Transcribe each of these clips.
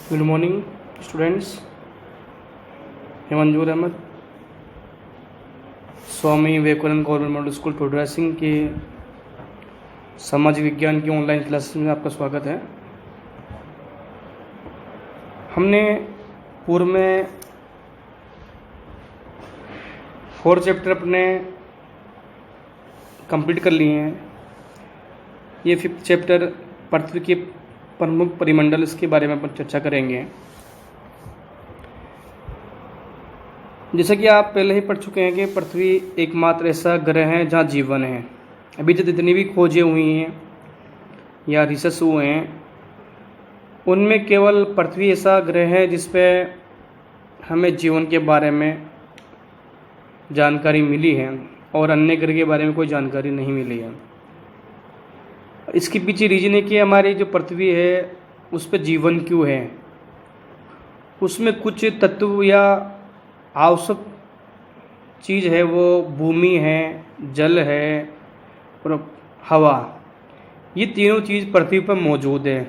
Good morning students. Manzoor Ahmad, Swami Vivekananda government model school progressing के सामाजिक विज्ञान की ऑनलाइन क्लासेस में आपका स्वागत है। हमने पूर्व में 4 चैप्टर अपने कंप्लीट कर लिए हैं। ये 5th चैप्टर पृथ्वी के प्रमुख परिमंडल, इसके बारे में अपन चर्चा करेंगे। जैसा कि आप पहले ही पढ़ चुके हैं कि पृथ्वी एकमात्र ऐसा ग्रह है जहाँ जीवन है। अभी तक जितनी भी खोजें हुई हैं या रिसर्च हुए हैं, उनमें केवल पृथ्वी ऐसा ग्रह है जिस पे हमें जीवन के बारे में जानकारी मिली है और अन्य ग्रह के बारे में कोई जानकारी नहीं मिली है। इसके पीछे रीजन है कि हमारी जो पृथ्वी है उस पर जीवन क्यों है। उसमें कुछ तत्व या आवश्यक चीज़ है, वो भूमि है, जल है और हवा। ये तीनों चीज़ पृथ्वी पर मौजूद है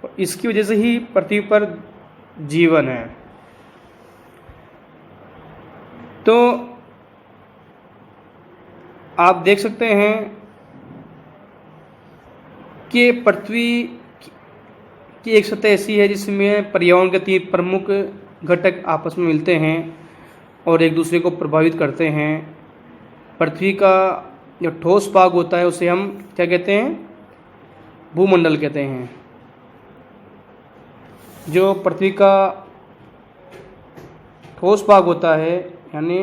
और इसकी वजह से ही पृथ्वी पर जीवन है। तो आप देख सकते हैं कि पृथ्वी की एक सतह ऐसी है जिसमें पर्यावरण के 3 प्रमुख घटक आपस में मिलते हैं और एक दूसरे को प्रभावित करते हैं। पृथ्वी का जो ठोस भाग होता है उसे हम क्या कहते हैं? भूमंडल कहते हैं। जो पृथ्वी का ठोस भाग होता है, यानी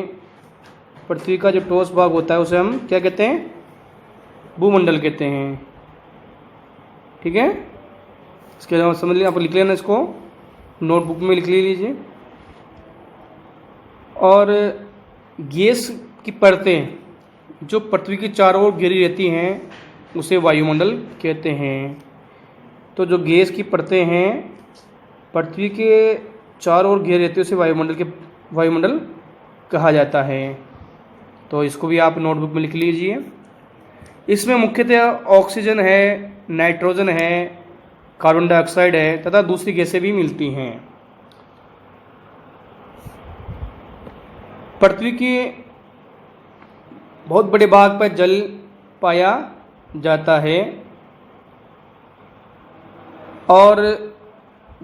पृथ्वी का जो ठोस भाग होता है उसे हम क्या कहते हैं? भूमंडल कहते हैं। ठीक है, इसके अलावा समझ लीजिए, आप लिख लेना, इसको नोटबुक में लिख लीजिए। और गैस की परतें जो पृथ्वी की चारों ओर घिरी रहती हैं उसे वायुमंडल कहते हैं। तो जो गैस की परतें हैं पृथ्वी के चारों ओर घिरी रहती है उसे वायुमंडल कहा जाता है। तो इसको भी आप नोटबुक में लिख लीजिए। इसमें मुख्यतः ऑक्सीजन है, नाइट्रोजन है, कार्बन डाइऑक्साइड है तथा दूसरी गैसें भी मिलती हैं। पृथ्वी के बहुत बड़े भाग पर जल पाया जाता है और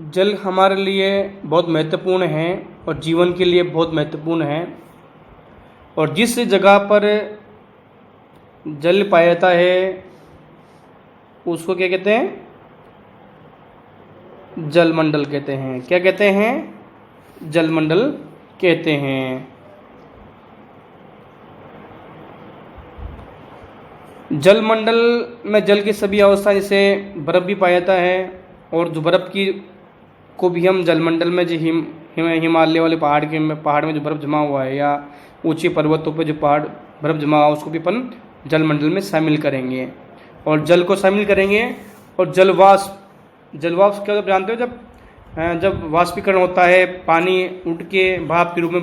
जल हमारे लिए बहुत महत्वपूर्ण है और जीवन के लिए बहुत महत्वपूर्ण है। और जिस जगह पर जल पाया जाता है उसको क्या कहते हैं? जलमंडल कहते हैं। क्या कहते हैं? जलमंडल कहते हैं। जलमंडल में जल की सभी अवस्था, जैसे बर्फ़ भी पाया जाता है और जो बर्फ़ की को भी हम जलमंडल में जो हिमालय वाले पहाड़ में जो बर्फ़ जमा हुआ है या ऊंचे पर्वतों पर जो बर्फ़ जमा हुआ उसको भी अपन जलमंडल में शामिल करेंगे और जल को शामिल करेंगे। और जलवाष्प क्या आप जानते हो? जब वाष्पीकरण होता है, पानी उठ के भाप के रूप में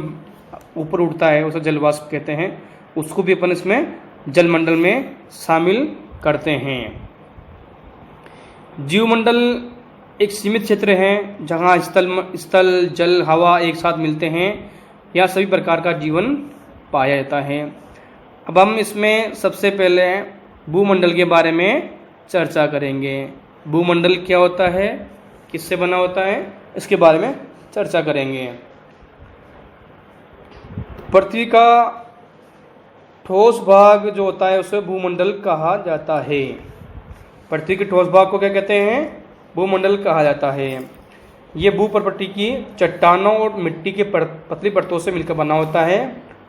ऊपर उठता है, उसे जलवाष्प कहते हैं। उसको भी अपन इसमें जलमंडल में शामिल करते हैं। जीवमंडल एक सीमित क्षेत्र है जहाँ स्थल, जल, हवा एक साथ मिलते हैं। यहाँ सभी प्रकार का जीवन पाया जाता है। अब हम इसमें सबसे पहले भूमंडल के बारे में चर्चा करेंगे। भूमंडल क्या होता है, किससे बना होता है, इसके बारे में चर्चा करेंगे। पृथ्वी का ठोस भाग जो होता है उसे भूमंडल कहा जाता है। पृथ्वी के ठोस भाग को क्या कहते हैं? भूमंडल कहा जाता है। ये भूप्रपट्टी की चट्टानों और मिट्टी के पतली परतों से मिलकर बना होता है,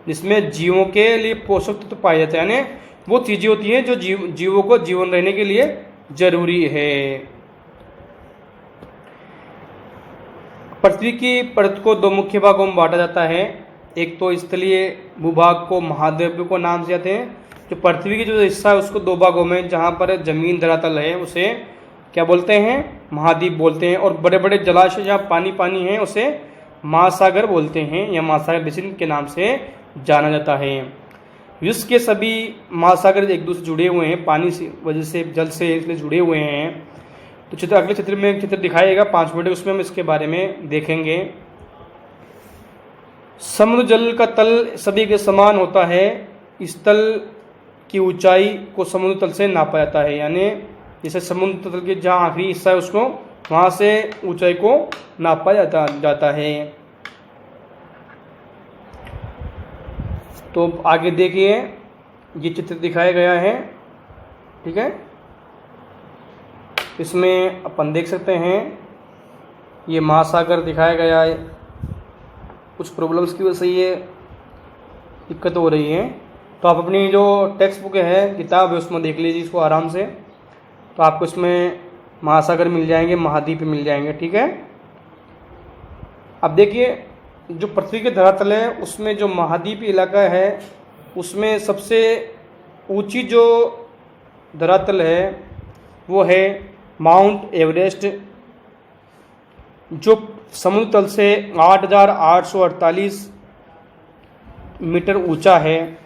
जिसमें जीवों के लिए पोषक तत्व पाए जाते हैं। यानी वो चीज़ें होती हैं जो जीवों को जीवन रहने के लिए जरूरी है। पृथ्वी की परत को 2 मुख्य भागों में बांटा जाता है। एक तो स्थलीय भूभाग को महाद्वीप को नाम से जाते हैं। जो पृथ्वी की जो हिस्सा है उसको 2 भागों में, जहाँ पर जमीन धरातल है उसे क्या बोलते हैं? महाद्वीप बोलते हैं। और बड़े बड़े जलाशय जहाँ पानी है उसे महासागर बोलते हैं या महासागर बेसिन के नाम से जाना जाता है। विश्व के सभी महासागर एक दूसरे जुड़े हुए हैं, पानी से वजह से, जल से इसलिए जुड़े हुए हैं। तो चित्र अगले चित्र में एक चित्र दिखाएगा 5 मिनट, उसमें हम इसके बारे में देखेंगे। समुद्र जल का तल सभी के समान होता है। इस तल की ऊंचाई को समुद्र तल से नापा जाता है, यानी जैसे समुद्र तल के जहाँ आखिरी हिस्सा है उसको वहाँ से ऊंचाई को नापा जाता है। तो आगे देखिए, ये चित्र दिखाया गया है, ठीक है। इसमें अपन देख सकते हैं ये महासागर दिखाया गया है। कुछ प्रॉब्लम्स की वजह से ये दिक्कत हो रही है, तो आप अपनी जो टेक्स्ट बुक है, किताब है, उसमें देख लीजिए इसको आराम से। तो आपको इसमें महासागर मिल जाएंगे, महाद्वीप मिल जाएंगे, ठीक है। अब देखिए, जो पृथ्वी के धरातल है उसमें जो महाद्वीप इलाका है उसमें सबसे ऊंची जो धरातल है वो है माउंट एवरेस्ट, जो समुद्र तल से 8,848 मीटर ऊंचा है।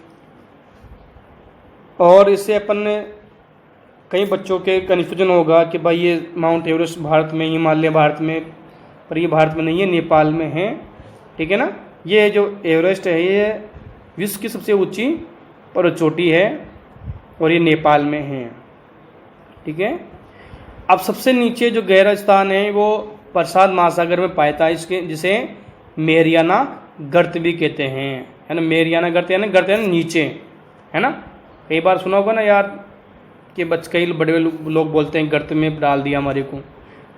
और इससे अपन कई बच्चों के कन्फ्यूजन होगा कि भाई ये माउंट एवरेस्ट भारत में, हिमालय भारत में, पर ये भारत में नहीं है, नेपाल में है, ठीक है ना। ये जो एवरेस्ट है ये विश्व की सबसे ऊंची पर्वत चोटी है और ये नेपाल में है, ठीक है। अब सबसे नीचे जो गहरा स्थान है वो प्रशांत महासागर में पाया है, इसके जिसे मेरियाना गर्त भी कहते हैं, है ना। मेरियाना गर्त यानी गर्त यानी नीचे, है ना। कई बार सुना होगा ना यार कि कई बड़े लोग बोलते हैं गर्त में डाल दिया हमारे को,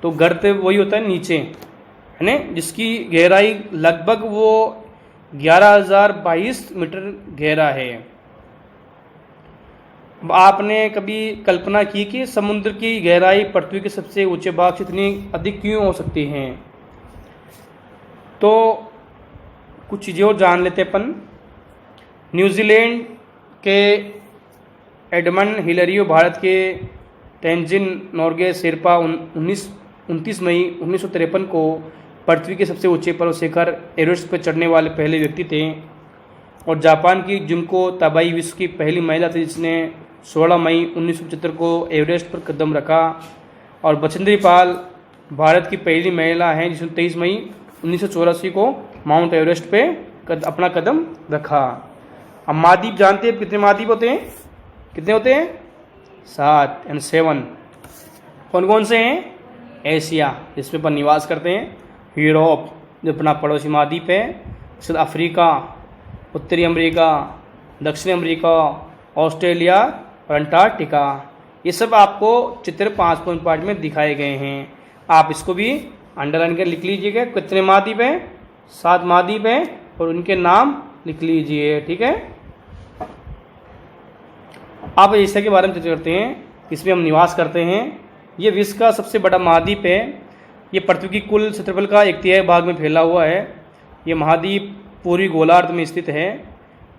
तो गर्त वही होता है नीचे, है ना, जिसकी गहराई लगभग वो 11,022 मीटर गहरा है। आपने कभी कल्पना की कि समुद्र की गहराई पृथ्वी के सबसे ऊंचे भाग से इतनी अधिक क्यों हो सकती हैं? तो कुछ चीज़ें और जान लेते अपन। न्यूजीलैंड के एडमंड हिलरियो भारत के तेंजिन नोर्गे शेरपा 29 मई 1953 को पृथ्वी के सबसे ऊंचे पर्वत शिखर एवरेस्ट पर चढ़ने वाले पहले व्यक्ति थे। और जापान की जुनको ताबाई विश्व की पहली महिला थी जिसने 16 मई 1975 को एवरेस्ट पर कदम रखा। और बचेंद्री पाल भारत की पहली महिला हैं जिसने 23 मई 1984 को माउंट एवरेस्ट पे अपना कदम रखा। अब महाद्वीप जानते हैं कितने महाद्वीप होते हैं? कितने होते हैं? 7 यानी 7। कौन कौन से हैं? एशिया जिसमें अपन निवास करते हैं, यूरोप जो अपना पड़ोसी महाद्वीप है, दक्षिण अफ्रीका, उत्तरी अमेरिका, दक्षिण अमेरिका, ऑस्ट्रेलिया और अंटार्कटिका। ये सब आपको चित्र 5 पॉइंट पार्ट में दिखाए गए हैं। आप इसको भी अंडरलाइन कर लिख लीजिएगा। कितने महाद्वीप हैं? 7 महाद्वीप हैं और उनके नाम लिख लीजिए, ठीक है। आप एशिया के बारे में चर्चा करते हैं, इसमें हम निवास करते हैं। ये विश्व का सबसे बड़ा महाद्वीप है। ये पृथ्वी की कुल क्षेत्रफल का 1/3 भाग में फैला हुआ है। ये महाद्वीप पूर्वी गोलार्ध में स्थित है।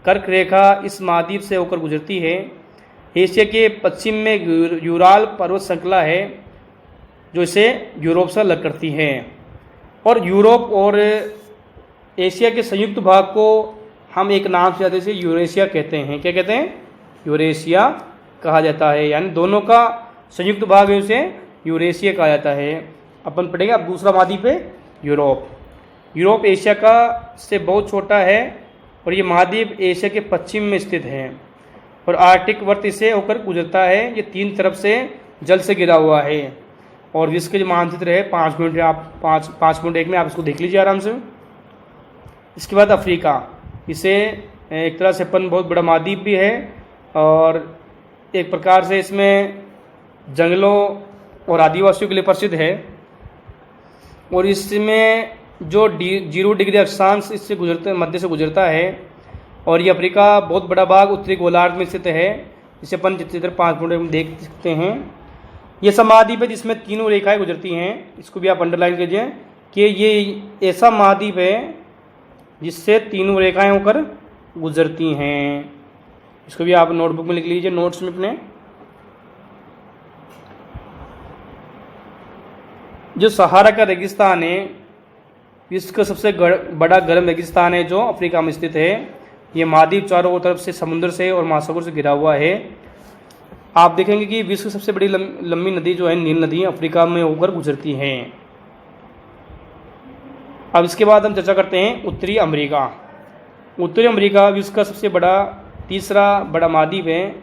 कर्क रेखा इस महाद्वीप से होकर गुजरती है। एशिया के पश्चिम में यूराल पर्वत श्रृंखला है जो इसे यूरोप से अलग करती है। और यूरोप और एशिया के संयुक्त भाग को हम एक नाम से ज़्यादा से यूरेशिया कहते हैं। क्या कहते हैं? यूरेशिया कहा जाता है, यानी दोनों का संयुक्त भाग है उसे यूरेशिया कहा जाता है। अपन पढ़ेंगे। अब दूसरा महाद्वीप है यूरोप। यूरोप एशिया का से बहुत छोटा है और ये महाद्वीप एशिया के पश्चिम में स्थित है और आर्कटिक वर्त इसे होकर गुजरता है। ये 3 तरफ से जल से घिरा हुआ है। और विश्व के जो मानचित्र है 5 मिनट आप 5.1 में आप इसको देख लीजिए आराम से। इसके बाद अफ्रीका, इसे एक तरह से अपन बहुत बड़ा महाद्वीप भी है और एक प्रकार से इसमें जंगलों और आदिवासियों के लिए प्रसिद्ध है। और इसमें जो 0 डिग्री अक्षांश इससे गुजरते मध्य से गुजरता है। और ये अफ्रीका बहुत बड़ा भाग उत्तरी गोलार्ध में स्थित है, जिसे अपन चित्र 5 मिनट में देख सकते हैं। ये सब महाद्वीप है जिसमें 3 रेखाएं गुजरती हैं। इसको भी आप अंडरलाइन कीजिए कि ये ऐसा महाद्वीप है जिससे 3 रेखाएं होकर गुजरती हैं। इसको भी आप नोटबुक में लिख लीजिए, नोट्स में अपने। जो सहारा का रेगिस्तान है विश्व का सबसे बड़ा गर्म रेगिस्तान है जो अफ्रीका में स्थित है। ये महाद्वीप चारों तरफ से समुद्र से और महासागर से घिरा हुआ है। आप देखेंगे कि विश्व की सबसे बड़ी लंबी नदी जो है नील नदी अफ्रीका में होकर गुजरती है। अब इसके बाद हम चर्चा करते हैं उत्तरी अमेरिका। उत्तरी अमेरिका विश्व का सबसे बड़ा तीसरा बड़ा महाद्वीप है।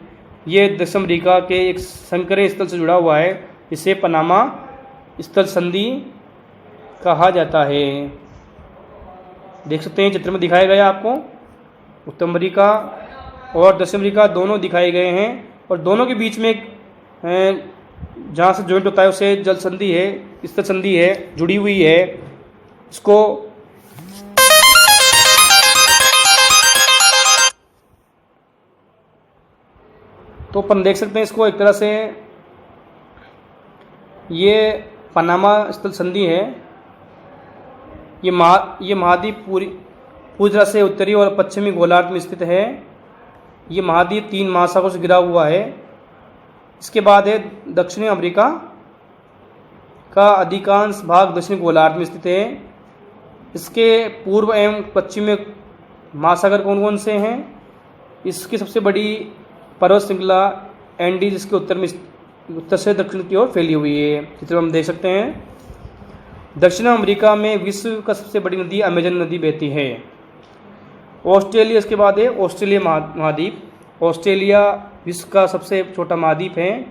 ये दक्षिण अमेरिका के एक संकरे स्थल से जुड़ा हुआ है, इसे पनामा स्थल संधि कहा जाता है। देख सकते हैं चित्र में दिखाया गया आपको, उत्तर अमेरिका और दक्षिण अमेरिका दोनों दिखाए गए हैं, और दोनों के बीच में एक जहाँ से जॉइंट होता है उसे जल संधि है, स्थल संधि है, जुड़ी हुई है। इसको तो अपन देख सकते हैं इसको एक तरह से, ये पनामा स्थल संधि है। ये महाद्वीप पूरी तरह से उत्तरी और पश्चिमी गोलार्ध में स्थित है। ये महाद्वीप 3 महासागरों से घिरा हुआ है। इसके बाद है दक्षिणी अमेरिका का अधिकांश भाग दक्षिणी गोलार्ध में स्थित है। इसके पूर्व एवं पश्चिम में महासागर कौन कौन से हैं? इसकी सबसे बड़ी पर्वत श्रृंखला एंडीज जिसके उत्तर से दक्षिण की ओर फैली हुई है। चित्र में हम देख सकते हैं। दक्षिण अमेरिका में विश्व का सबसे बड़ी नदी अमेजन नदी बहती है। ऑस्ट्रेलिया इसके बाद है ऑस्ट्रेलिया महाद्वीप। ऑस्ट्रेलिया विश्व का सबसे छोटा महाद्वीप है।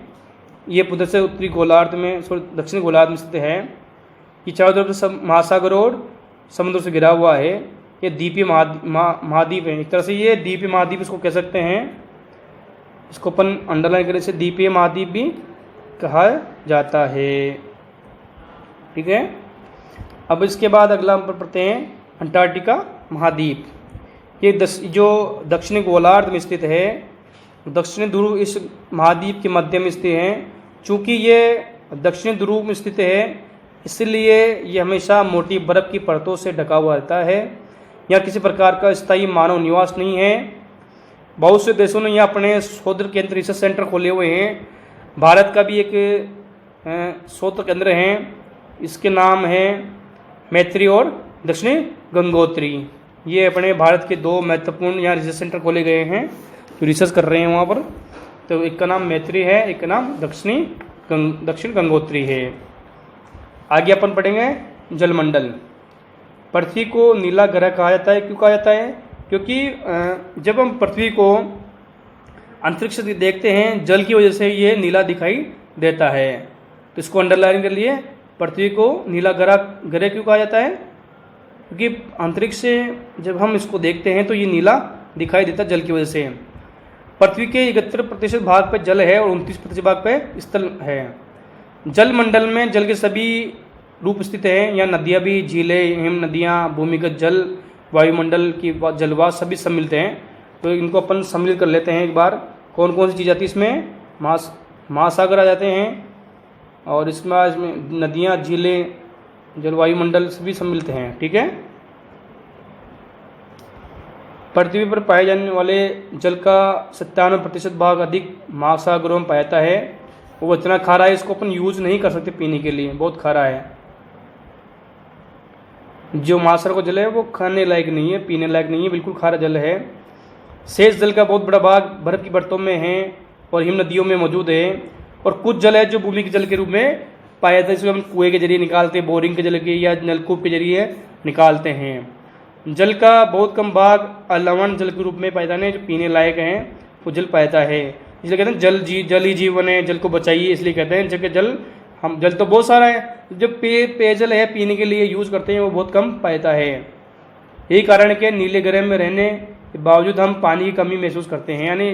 ये पुधर से उत्तरी गोलार्ध में दक्षिणी गोलार्ध में स्थित है। ये चारों तरफ से महासागर और समुद्र से घिरा हुआ है। ये द्वीपीय महाद्वीप है। एक तरह से ये द्वीपीय महाद्वीप इसको कह सकते हैं। इसको अपन अंडरलाइन करने से द्वीपीय महाद्वीप भी कहा जाता है। ठीक है। अब इसके बाद अगला हम पढ़ते हैं अंटार्कटिका महाद्वीप। ये जो दक्षिणी गोलार्ध में स्थित है, दक्षिणी ध्रुव इस महाद्वीप के मध्य में स्थित है। चूँकि ये दक्षिणी ध्रुव में स्थित है, इसलिए ये हमेशा मोटी बर्फ़ की परतों से ढका हुआ रहता है। यहाँ किसी प्रकार का स्थायी मानव निवास नहीं है। बहुत से देशों ने यहाँ अपने शोध केंद्र रिसर्च सेंटर खोले हुए हैं। भारत का भी एक शोध केंद्र है, इसके नाम है मैत्री और दक्षिणी गंगोत्री। ये अपने भारत के 2 महत्वपूर्ण यहाँ रिसर्च सेंटर खोले गए हैं जो रिसर्च कर रहे हैं वहाँ पर। तो एक का नाम मैत्री है, एक का नाम दक्षिण गंगोत्री है। आगे अपन पढ़ेंगे जलमंडल। पृथ्वी को नीला ग्रह कहा जाता है। क्यों कहा जाता है? क्योंकि जब हम पृथ्वी को अंतरिक्ष से देखते हैं, जल की वजह से ये नीला दिखाई देता है। तो इसको अंडरलाइन कर लिए। पृथ्वी को नीला ग्रह क्यों कहा जाता है? क्योंकि अंतरिक्ष से जब हम इसको देखते हैं तो ये नीला दिखाई देता जल की वजह से। पृथ्वी के 71% भाग पर जल है और 29% भाग पर स्थल है। जल मंडल में जल के सभी रूप स्थित हैं। यहाँ नदियाँ भी, झीलें, हिम नदियाँ, भूमिगत जल, वायुमंडल की जलवाष्प सभी सम्मिलित हैं। तो इनको अपन सम्मिलित कर लेते हैं एक बार। कौन कौन सी चीज़ आती है इसमें? महासागर आ जाते हैं, और इसमें नदियाँ, झीलें, जलवायुमंडल सभी सम्मिलित हैं। ठीक है। पृथ्वी पर पाए जाने वाले जल का 97% भाग अधिक महासागरों में पाया जाता है। वो इतना खारा है, इसको अपन यूज नहीं कर सकते पीने के लिए, बहुत खारा है। जो महासागर का जल है वो खाने लायक नहीं है, पीने लायक नहीं है, बिल्कुल खारा जल है। शेष जल का बहुत बड़ा भाग बर्फ की परतों में है और हिम नदियों में मौजूद है। और कुछ जल है जो भूमि के जल के रूप में पाया जाता है। इसको हम कुएं के जरिए निकालते हैं, बोरिंग के जल के या नलकूप के जरिए निकालते हैं। जल का बहुत कम भाग अलवण जल के रूप में पाया जाता है, जो पीने लायक हैं वो जल पाया जाता है। इसलिए कहते हैं जल ही जीवन है, जल को बचाइए, इसलिए कहते हैं। जबकि जल तो बहुत सारा है, जब पेयजल है पीने के लिए यूज़ करते हैं वो बहुत कम पाया जाता है। यही कारण है कि नीले ग्रह में रहने के बावजूद हम पानी की कमी महसूस करते हैं, यानी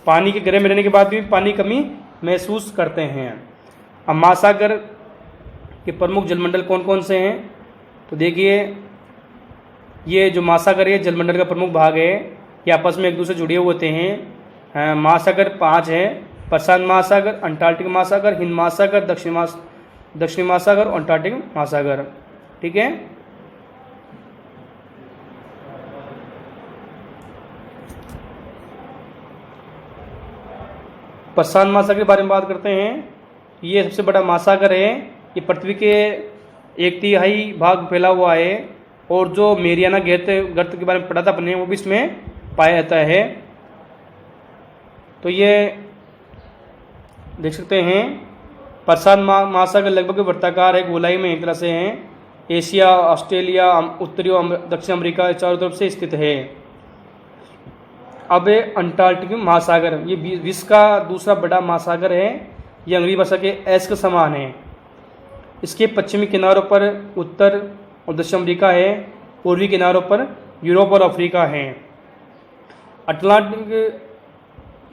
पानी के ग्रह में रहने के बाद भी पानी की कमी महसूस करते हैं। अब महासागर के प्रमुख जलमंडल कौन कौन से हैं? तो देखिए, ये जो महासागर है जलमंडल का प्रमुख भाग है। ये आपस में एक दूसरे जुड़े हुए होते हैं। महासागर 5 है: प्रशांत महासागर, अंटार्कटिक महासागर, हिंद महासागर, दक्षिणी महासागर और अंटार्कटिक महासागर। ठीक है। प्रशांत महासागर के बारे में बात करते हैं। ये सबसे बड़ा महासागर है। ये पृथ्वी के 1/3 भाग फैला हुआ है, और जो मेरियाना गर्त के बारे में पढ़ा था अपने, वो भी इसमें पाया जाता है। तो ये देख सकते हैं प्रशांत महासागर लगभग वृत्ताकार है, गोलाई में एक तरह से है। एशिया, ऑस्ट्रेलिया, उत्तरी और दक्षिण अमेरिका चारों तरफ से स्थित है। अब अंटार्कटिक महासागर, ये विश्व का दूसरा बड़ा महासागर है। ये अंग्रेजी भाषा के एस के समान है। इसके पश्चिमी किनारों पर उत्तर और दक्षिण अमेरिका है, पूर्वी किनारों पर यूरोप और अफ्रीका है। अटलांटिक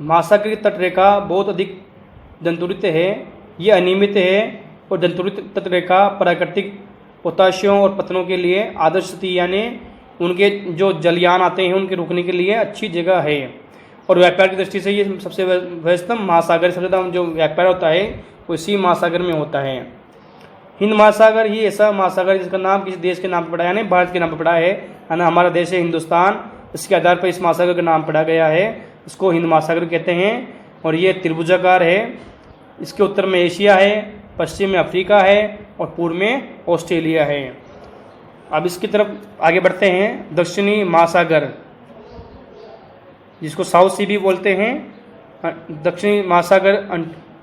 महासागर की तटरेखा बहुत अधिक जंतुरित है, ये अनियमित है और जंतुरित तटरेखा प्राकृतिक पोताशियों और पत्थरों के लिए आदर्श स्थिति, यानी उनके जो जलयान आते हैं उनके रुकने के लिए अच्छी जगह है। और व्यापार की दृष्टि से ये सबसे व्यस्तम महासागर, सबसे ज़्यादा जो व्यापार होता है वो इसी महासागर में होता है। हिंद महासागर ही ऐसा महासागर है जिसका नाम किसी देश के नाम पर पड़ा है, यानी भारत के नाम पर पड़ा है ना। हमारा देश है हिंदुस्तान, इसके आधार पर इस महासागर का नाम पड़ा गया है। इसको हिंद महासागर कहते हैं और ये त्रिभुजाकार है। इसके उत्तर में एशिया है, पश्चिम में अफ्रीका है और पूर्व में ऑस्ट्रेलिया है। अब इसकी तरफ आगे बढ़ते हैं। दक्षिणी महासागर, जिसको साउथ सी भी बोलते हैं। दक्षिणी महासागर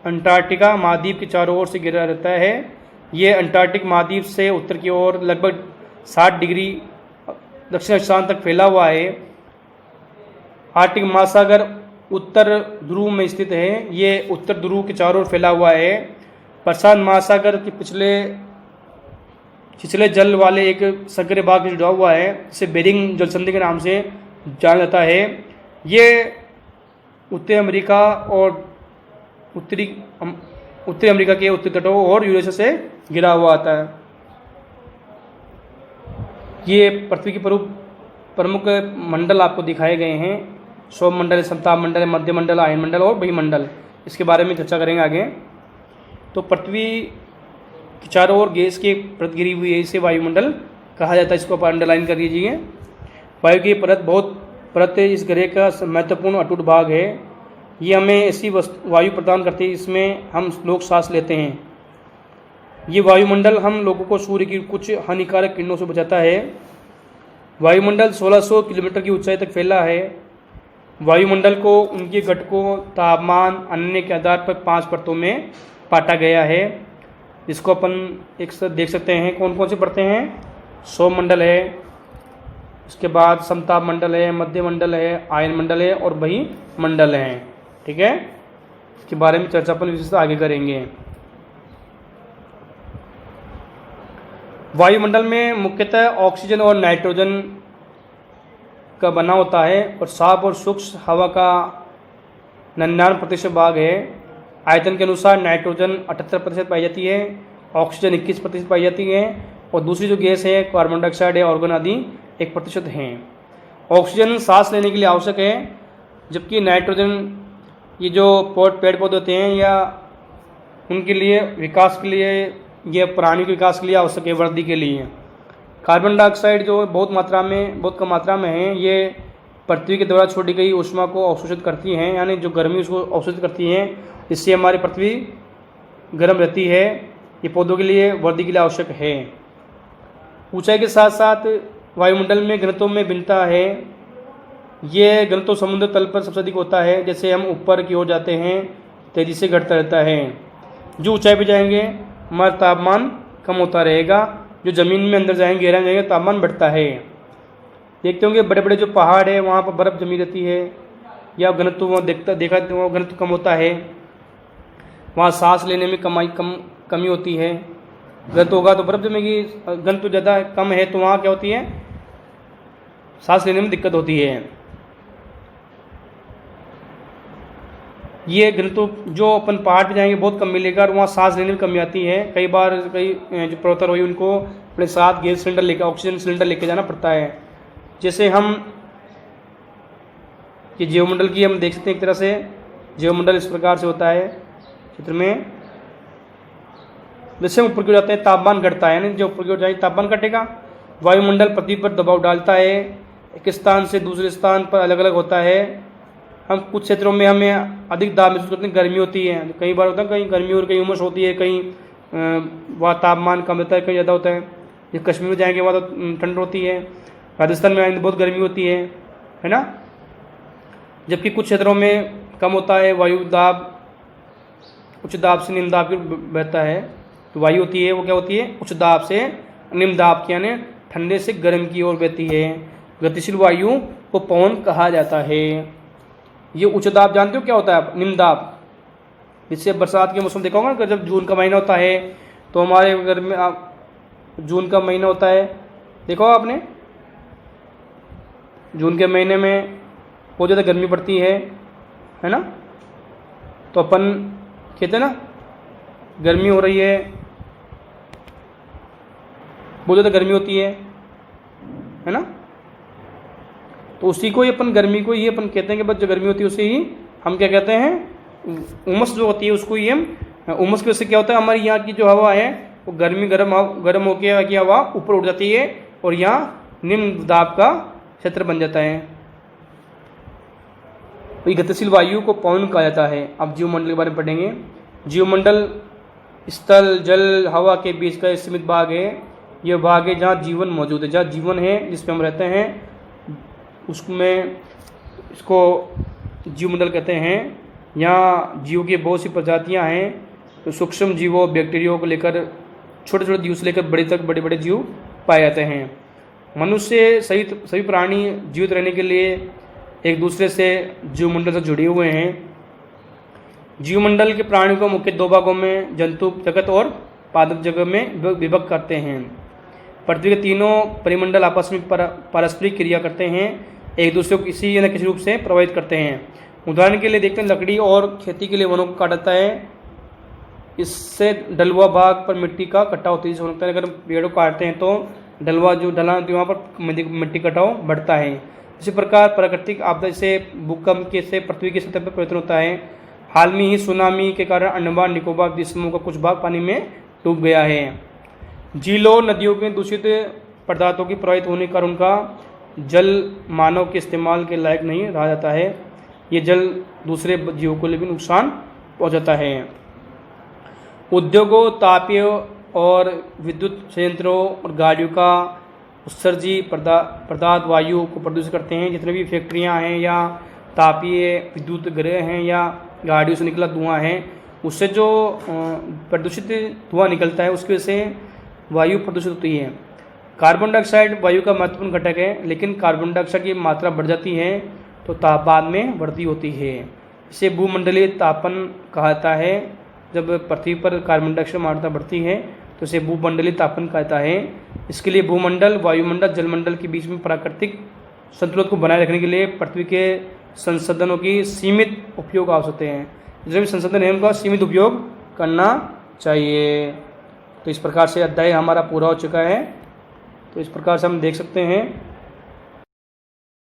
अंटार्कटिका महाद्वीप के चारों ओर से घिरा रहता है। ये अंटार्कटिक महाद्वीप से उत्तर की ओर लगभग 60 डिग्री दक्षिण अक्षांश तक फैला हुआ है। आर्कटिक महासागर उत्तर ध्रुव में स्थित है। ये उत्तर ध्रुव के चारों ओर फैला हुआ है। प्रशांत महासागर के छिछले जल वाले एक संकरे भाग में जुड़ा हुआ है, जिसे बेरिंग जलसंधि के नाम से जाना जाता है। ये उत्तरी अमेरिका और उत्तरी अमेरिका के उत्तरी तटों और यूरेशिया से घिरा हुआ आता है। ये पृथ्वी के प्रमुख मंडल आपको दिखाए गए हैं। सौर मंडल, समताप मंडल, मध्य मंडल, आयन मंडल और वायुमंडल। इसके बारे में चर्चा करेंगे आगे। तो पृथ्वी के चारों ओर गैस की परत गिरी हुई है, इसे वायुमंडल कहा जाता है। इसको आप अंडरलाइन कर लीजिए। वायु की परत इस ग्रह का महत्वपूर्ण अटूट भाग है। ये हमें ऐसी वायु प्रदान करती है इसमें हम लोग सांस लेते हैं। ये वायुमंडल हम लोगों को सूर्य की कुछ हानिकारक किरणों से बचाता है। वायुमंडल 1600 किलोमीटर की ऊंचाई तक फैला है। वायुमंडल को उनके घटकों, तापमान, अन्य के आधार पर 5 परतों में बांटा गया है, जिसको अपन एक साथ देख सकते हैं। कौन कौन से परतें हैं? सौर मंडल है, उसके बाद समताप मंडल है, मध्य मंडल है, आयन मंडल है और वही मंडल है। ठीक है, इसके बारे में चर्चा अपन विशेषता आगे करेंगे। वायुमंडल में मुख्यतः ऑक्सीजन और नाइट्रोजन का बना होता है और साफ और सूक्ष्म हवा का 99% भाग है। आयतन के अनुसार नाइट्रोजन 78% पाई जाती है, ऑक्सीजन 21% पाई जाती है और दूसरी जो गैस है कार्बन डाइऑक्साइड है, ऑर्गन आदि 1% हैं। ऑक्सीजन सांस लेने के लिए आवश्यक है, जबकि नाइट्रोजन ये जो पेड़ पौधे होते हैं या उनके लिए विकास के लिए, ये प्राणी के विकास के लिए आवश्यक है, वृद्धि के लिए। कार्बन डाइऑक्साइड जो बहुत कम मात्रा में है, ये पृथ्वी के द्वारा छोड़ी गई ऊष्मा को अवशोषित करती हैं, यानी जो गर्मी उसको अवशोषित करती हैं। इससे हमारी पृथ्वी गर्म रहती है। ये पौधों के लिए वृद्धि के लिए आवश्यक है। ऊंचाई के साथ साथ वायुमंडल में घनत्व में भिन्नता है। ये घनत्व समुद्र तल पर सबसे अधिक होता है। जैसे हम ऊपर की ओर जाते हैं तेजी से घटता रहता है। जो ऊंचाई पर जाएंगे हमारा तापमान कम होता रहेगा। जो ज़मीन में अंदर जाएंगे, गहरा जाएंगे, तापमान बढ़ता है। देखते होंगे बड़े बड़े जो पहाड़ है वहाँ पर बर्फ़ जमी रहती है या घनत्व वहाँ घनत्व कम होता है, वहाँ सांस लेने में कमी होती है। घनत्व होगा तो बर्फ़ जमेगी, घनत्व ज़्यादा कम है तो वहाँ क्या होती है, सांस लेने में दिक्कत होती है। ये घनत्व जो अपन पहाड़ पे जाएंगे बहुत कम मिलेगा और वहाँ सांस लेने में कमी आती है। कई बार जो पर्वतारोही उनको अपने साथ गैस सिलेंडर लेकर, ऑक्सीजन सिलेंडर लेके जाना पड़ता है। जैसे हम ये जीवमंडल की हम देख सकते हैं, एक तरह से जीवमंडल इस प्रकार से होता है चित्र में। जैसे हम ऊपर की ओर जाते हैं तापमान घटता है, यानी जो ऊपर की ओर जाएंगे तापमान घटेगा। वायुमंडल पृथ्वी पर दबाव डालता है, एक स्थान से दूसरे स्थान पर अलग अलग होता है। हम कुछ क्षेत्रों में हमें अधिक दाब महसूस करते हैं, गर्मी होती है। कई बार होता है कहीं गर्मी और कहीं उमस होती है, कहीं वहाँ तापमान कम रहता है, कहीं ज़्यादा होता है। जैसे कश्मीर में जाएंगे वहाँ तो ठंड होती है, राजस्थान में आएंगे बहुत गर्मी होती है ना। जबकि कुछ क्षेत्रों में कम होता है वायु दाब, उच्च दाब से निम्न दाब की ओर बहता है, तो वायु होती है वो क्या होती है, उच्च दाब से निम्न दाब की, यानी ठंडे से गर्म की ओर बहती है। गतिशील वायु को पवन कहा जाता है। ये उच्च दाब जानते हो क्या होता है आप, निम्न दाब, जिससे बरसात के मौसम देखा होगा ना, जब जून का महीना होता है तो हमारे घर में जून का महीना होता है, देखो आपने, जून के महीने में बहुत ज़्यादा गर्मी पड़ती है ना, तो अपन कहते हैं ना गर्मी हो रही है, बहुत ज़्यादा गर्मी होती है ना, तो उसी को ही अपन गर्मी को ही अपन कहते हैं कि बस जो गर्मी होती है उसे ही हम क्या कहते हैं, उमस जो होती है उसको ही हम, उमस की वजह से क्या होता है, हमारी यहाँ की जो हवा है वो गर्म होकर की हवा ऊपर उठ जाती है और यहाँ निम्न दाब का क्षेत्र बन जाता है। तो ये गतिशील वायु को पवन कहा जाता है। अब जीवमंडल के बारे में पढ़ेंगे। जीवमंडल स्थल जल हवा के बीच का सीमित भाग है। यह भाग है जहाँ जीवन मौजूद है, जहाँ जीवन है जिसमें हम रहते हैं उसमें, इसको जीवमंडल कहते हैं। यहाँ जीव की बहुत सी प्रजातियाँ हैं, तो सूक्ष्म जीवों बैक्टीरिया को लेकर छोटे छोटे जीव से लेकर बड़े तक बड़े बड़े जीव पाए जाते हैं। मनुष्य सहित सभी प्राणी जीवित रहने के लिए एक दूसरे से जीवमंडल से जुड़े हुए हैं। जीवमंडल के प्राणियों को मुख्य दो भागों में जंतु जगत और पादप जगत में विभक्त करते हैं। पृथ्वी के तीनों परिमंडल आपस में पारस्परिक क्रिया करते हैं, एक दूसरे को किसी न किसी रूप से प्रभावित करते हैं। उदाहरण के लिए देखते हैं, लकड़ी और खेती के लिए वनों को काटा जाता है, इससे डलवा भाग पर मिट्टी का कटाव तेजी से होता है। अगर पेड़ों को काटते हैं तो डलवा जो ढलान होती है वहाँ पर मिट्टी कटाव बढ़ता है। इसी प्रकार प्राकृतिक आपदा से भूकंप के से पृथ्वी की सतह पर परिवर्तन होता है। हाल में ही सुनामी के कारण अंडमान निकोबार द्वीप समूह का कुछ भाग पानी में डूब गया है। झीलों नदियों के दूषित पदार्थों के प्रवाहित होने का उनका जल मानव के इस्तेमाल के लायक नहीं रहा जाता है। ये जल दूसरे जीवों को भी नुकसान पहुंचाता है। उद्योगों, तापीय और विद्युत संयंत्रों और गाड़ियों का उत्सर्जी पदार्थ वायु को प्रदूषित करते हैं। जितने भी फैक्ट्रियां हैं या तापीय विद्युत गृह हैं या गाड़ियों से निकला धुआं है, उससे जो प्रदूषित धुआं निकलता है उसकी वजह से वायु प्रदूषित होती है। कार्बन डाइऑक्साइड वायु का महत्वपूर्ण घटक है, लेकिन कार्बन डाइऑक्साइड की मात्रा बढ़ जाती है तो तापमान में वृद्धि होती है। इसे भूमंडलीय तापन कहा जाता है। जब पृथ्वी पर कार्बन डाइऑक्साइड मात्रा बढ़ती है तो इसे भूमंडलीय तापन कहा जाता है। इसके लिए भूमंडल, वायुमंडल, जलमंडल के बीच में प्राकृतिक संतुलन को बनाए रखने के लिए पृथ्वी के संसाधनों की सीमित उपयोग आवश्यक हैं। जो भी संसाधन है उनका सीमित उपयोग करना चाहिए। तो इस प्रकार से अध्याय हमारा पूरा हो चुका है। तो इस प्रकार से हम देख सकते हैं